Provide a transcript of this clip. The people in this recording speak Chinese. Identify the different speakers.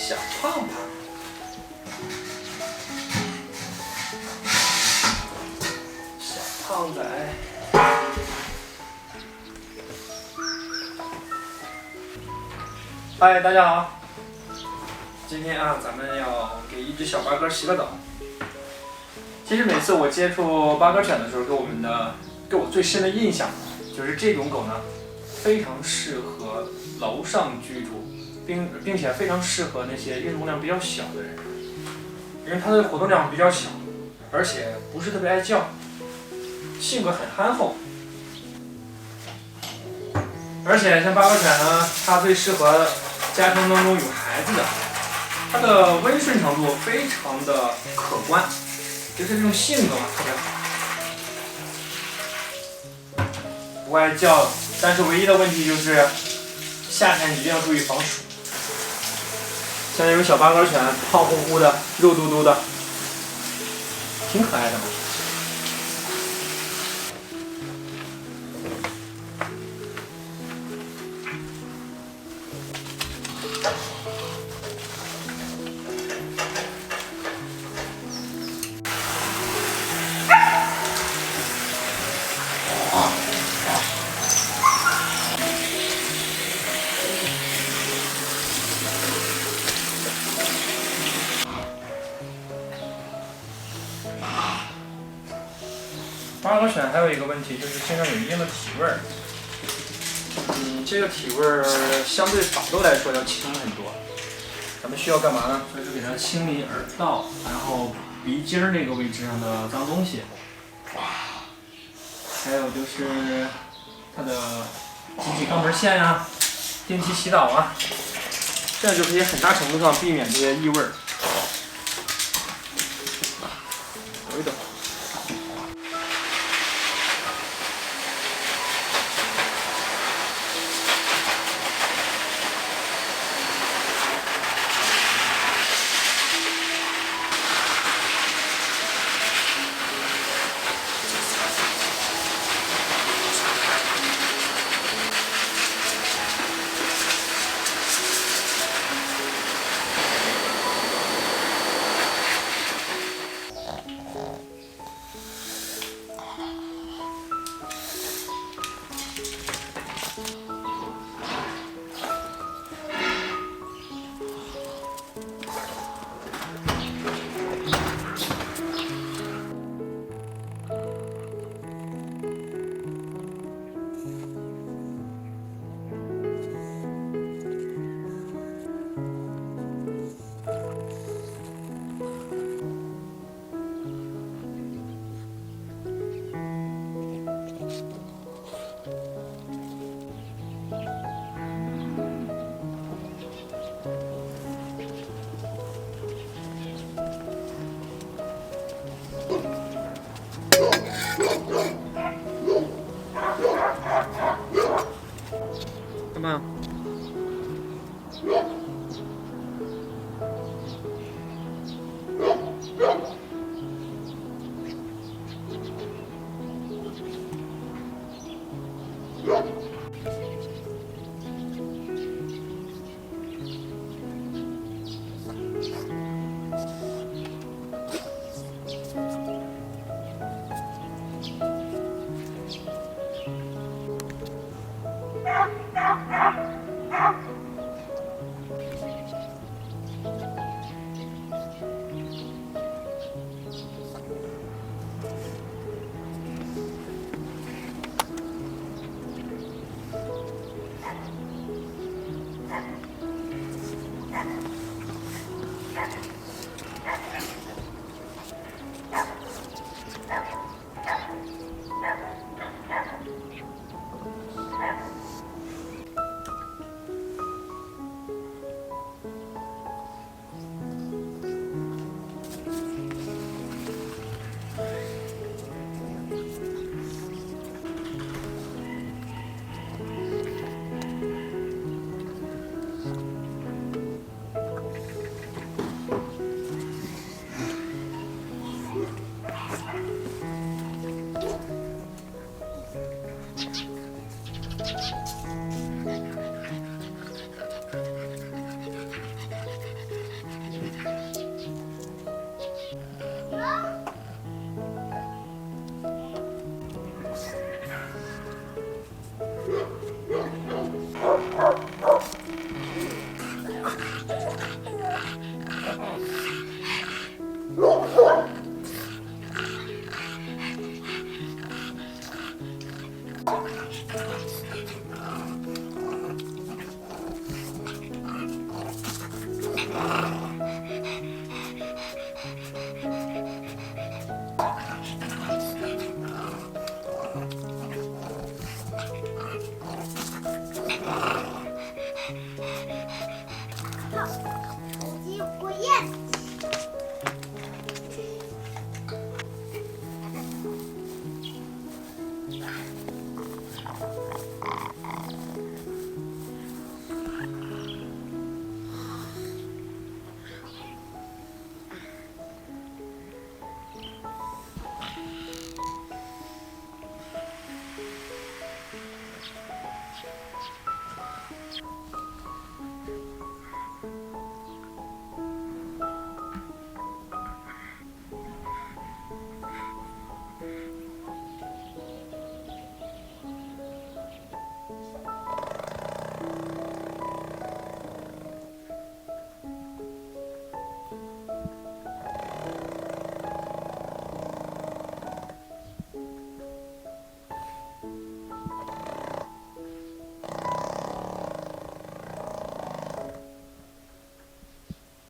Speaker 1: 小胖胖。小胖仔。嗨，大家好。今天啊，咱们要给一只小八哥洗个澡。其实每次我接触八哥犬的时候，给我最深的印象就是这种狗呢，非常适合楼上居住，并且非常适合那些运动量比较小的人，因为它的活动量比较小，而且不是特别爱叫，性格很憨厚。而且像八哥犬呢，它最适合家庭当中有孩子的，它的温顺程度非常的可观，就是这种性格嘛特别好，不爱叫，但是唯一的问题就是夏天一定要注意防暑。现在有小八哥犬，胖乎乎的，肉嘟嘟的，挺可爱的嘛。八哥犬还有一个问题就是身上有一定的体味儿，这个体味儿相对法斗来说要轻很多。咱们需要干嘛呢？就是给它清理耳道，然后鼻尖儿那个位置上的脏东西，还有就是它的机器肛门线呀、定期洗澡啊，这样就可以很大程度上避免这些异味儿。等一等。干嘛？